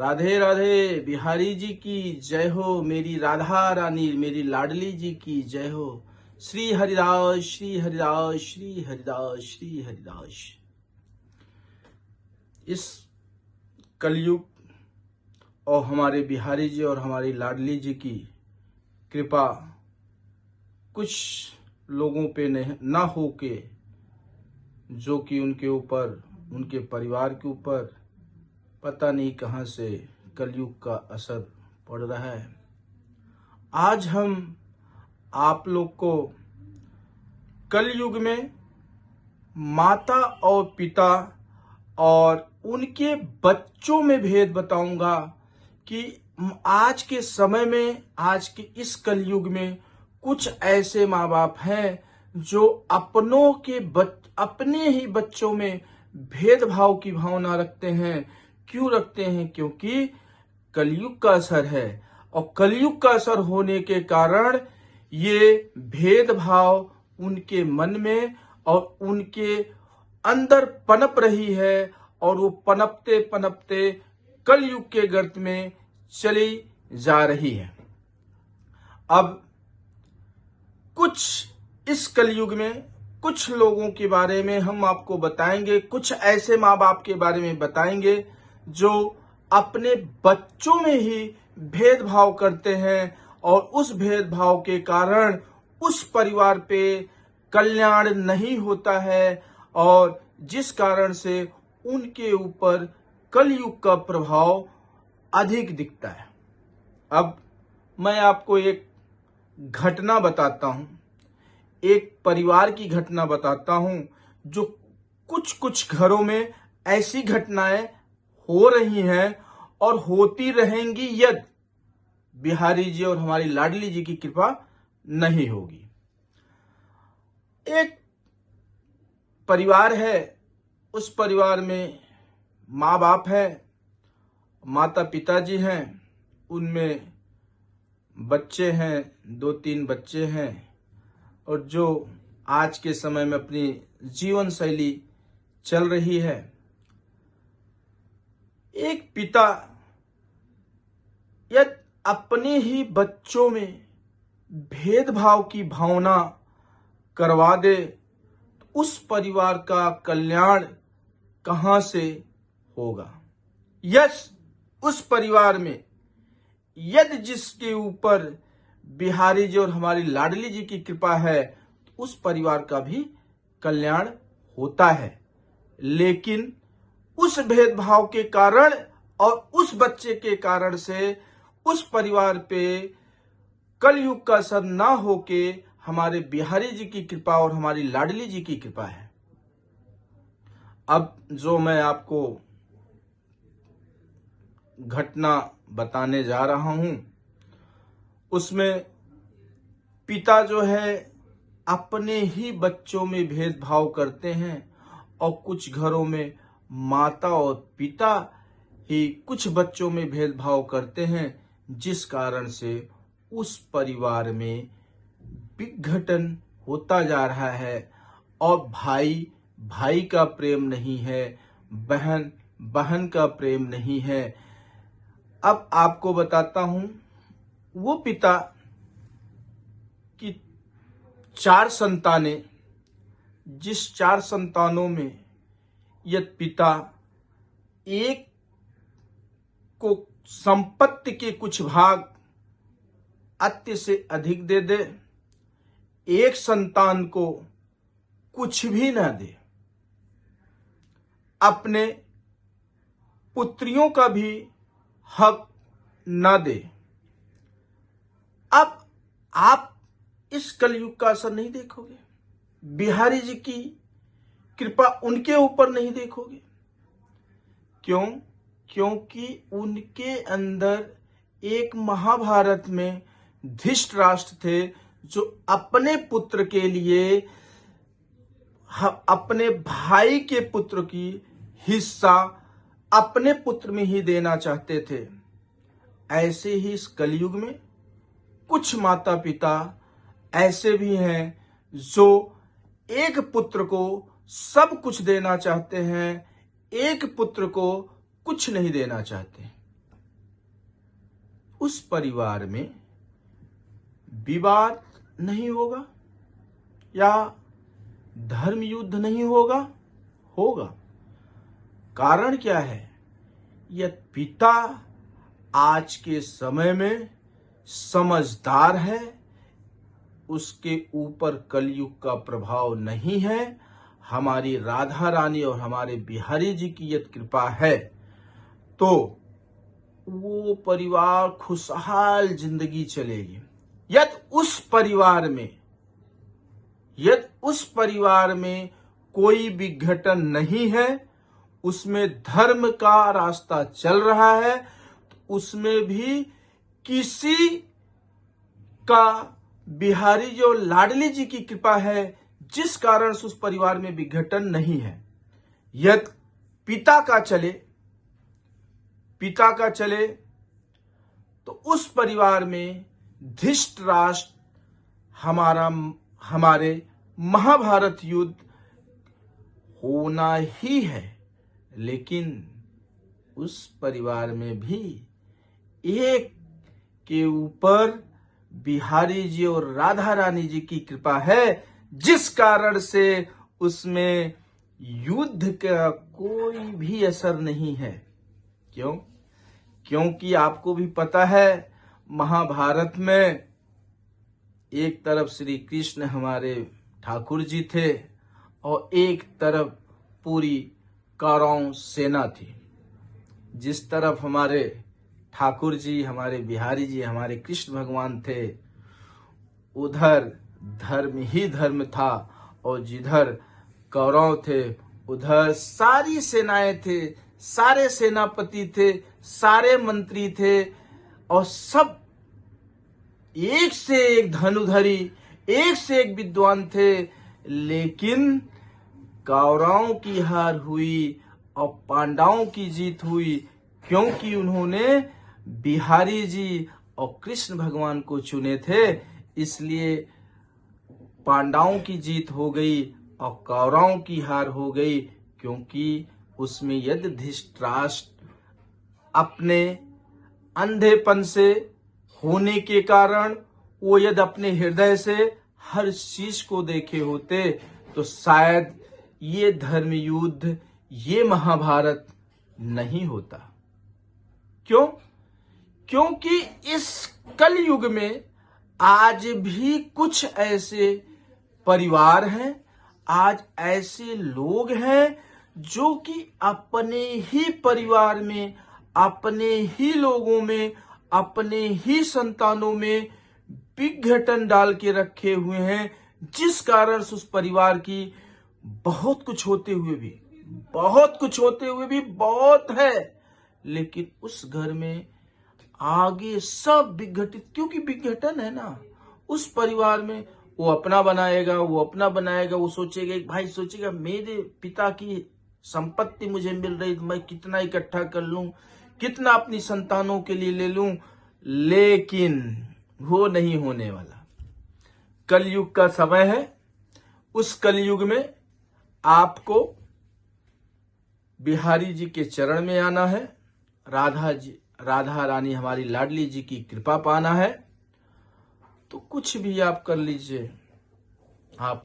राधे राधे। बिहारी जी की जय हो, मेरी राधा रानी मेरी लाडली जी की जय हो। श्री हरिदास श्री हरिदास श्री हरिदास श्री हरिदास। इस कलयुग और हमारे बिहारी जी और हमारी लाडली जी की कृपा कुछ लोगों पे ना हो के, जो कि उनके ऊपर, उनके परिवार के ऊपर पता नहीं कहां से कलयुग का असर पड़ रहा है। आज हम आप लोग को कलयुग में माता और पिता और उनके बच्चों में भेद बताऊंगा कि आज के समय में, आज के इस कलयुग में कुछ ऐसे माँ बाप हैं जो अपने ही बच्चों में भेदभाव की भावना रखते हैं। क्यों रखते हैं? क्योंकि कलयुग का असर है, और कलयुग का असर होने के कारण ये भेदभाव उनके मन में और उनके अंदर पनप रही है, और वो पनपते पनपते कलयुग के गर्त में चली जा रही है। अब कुछ इस कलयुग में कुछ लोगों के बारे में हम आपको बताएंगे, कुछ ऐसे माँ बाप के बारे में बताएंगे जो अपने बच्चों में ही भेदभाव करते हैं, और उस भेदभाव के कारण उस परिवार पे कल्याण नहीं होता है, और जिस कारण से उनके ऊपर कलयुग का प्रभाव अधिक दिखता है। अब मैं आपको एक घटना बताता हूं, एक परिवार की घटना बताता हूं, जो कुछ कुछ घरों में ऐसी घटनाएं हो रही हैं और होती रहेंगी यदि बिहारी जी और हमारी लाडली जी की कृपा नहीं होगी। एक परिवार है, उस परिवार में माँ बाप है, माता पिताजी हैं, उनमें बच्चे हैं, 2-3 बच्चे हैं, और जो आज के समय में अपनी जीवन शैली चल रही है। एक पिता यदि अपने ही बच्चों में भेदभाव की भावना करवा दे तो उस परिवार का कल्याण कहां से होगा? यस, उस परिवार में यदि जिसके ऊपर बिहारी जी और हमारी लाडली जी की कृपा है, तो उस परिवार का भी कल्याण होता है। लेकिन उस भेदभाव के कारण और उस बच्चे के कारण से उस परिवार पे कलयुग का असर ना होके हमारे बिहारी जी की कृपा और हमारी लाडली जी की कृपा है। अब जो मैं आपको घटना बताने जा रहा हूं, उसमें पिता जो है अपने ही बच्चों में भेदभाव करते हैं, और कुछ घरों में माता और पिता ही कुछ बच्चों में भेदभाव करते हैं, जिस कारण से उस परिवार में विघटन होता जा रहा है, और भाई भाई का प्रेम नहीं है, बहन बहन का प्रेम नहीं है। अब आपको बताता हूं, वो पिता की 4 संतानें, जिस 4 संतानों में यदि पिता एक को संपत्ति के कुछ भाग अत्य से अधिक दे दे, एक संतान को कुछ भी ना दे, अपने पुत्रियों का भी हक ना दे। अब आप इस कलयुग का असर नहीं देखोगे, बिहारी जी की कृपा उनके ऊपर नहीं देखोगे। क्यों? क्योंकि उनके अंदर एक महाभारत में धृतराष्ट्र थे, जो अपने पुत्र के लिए अपने भाई के पुत्र की हिस्सा अपने पुत्र में ही देना चाहते थे। ऐसे ही इस कलयुग में कुछ माता पिता ऐसे भी हैं जो एक पुत्र को सब कुछ देना चाहते हैं, एक पुत्र को कुछ नहीं देना चाहते। उस परिवार में विवाद नहीं होगा या धर्म युद्ध नहीं होगा? होगा। कारण क्या है? यह पिता आज के समय में समझदार है, उसके ऊपर कलयुग का प्रभाव नहीं है, हमारी राधा रानी और हमारे बिहारी जी की यदि कृपा है तो वो परिवार खुशहाल जिंदगी चलेगी। यदि उस परिवार में कोई विघटन नहीं है, उसमें धर्म का रास्ता चल रहा है, तो उसमें भी किसी का बिहारी जी और लाडली जी की कृपा है जिस कारण से उस परिवार में विघटन नहीं है। यदि पिता का चले तो उस परिवार में धृतराष्ट्र हमारे महाभारत युद्ध होना ही है। लेकिन उस परिवार में भी एक के ऊपर बिहारी जी और राधा रानी जी की कृपा है जिस कारण से उसमें युद्ध का कोई भी असर नहीं है। क्यों? क्योंकि आपको भी पता है महाभारत में एक तरफ श्री कृष्ण हमारे ठाकुर जी थे और एक तरफ पूरी कौरव सेना थी। जिस तरफ हमारे ठाकुर जी, हमारे बिहारी जी, हमारे कृष्ण भगवान थे, उधर धर्म ही धर्म था और जिधर कौरव थे उधर सारी सेनाएं थे, सारे सेनापति थे, सारे मंत्री थे और सब एक से एक धनुधरी, एक से एक विद्वान थे। लेकिन कौरवों की हार हुई और पांडवों की जीत हुई क्योंकि उन्होंने बिहारी जी और कृष्ण भगवान को चुने थे। इसलिए पांडवों की जीत हो गई और कौरवों की हार हो गई क्योंकि उसमें यदि धृतराष्ट्र अपने अंधेपन से होने के कारण वो यदि अपने हृदय से हर चीज को देखे होते तो शायद ये धर्म युद्ध, ये महाभारत नहीं होता। क्यों? क्योंकि इस कलयुग में आज भी कुछ ऐसे परिवार हैं, आज ऐसे लोग हैं जो कि अपने ही परिवार में, अपने ही लोगों में, अपने ही संतानों में विघटन डाल के रखे हुए हैं जिस कारण से उस परिवार की बहुत कुछ होते हुए भी बहुत है, लेकिन उस घर में आगे सब विघटित, क्योंकि विघटन है ना। उस परिवार में वो अपना बनाएगा, वो सोचेगा, एक भाई सोचेगा मेरे पिता की संपत्ति मुझे मिल रही तो मैं कितना इकट्ठा कर लूं, कितना अपनी संतानों के लिए ले लूं, लेकिन वो नहीं होने वाला। कलयुग का समय है। उस कलयुग में आपको बिहारी जी के चरण में आना है, राधा रानी हमारी लाडली जी की कृपा पाना है। तो कुछ भी आप कर लीजिए, आप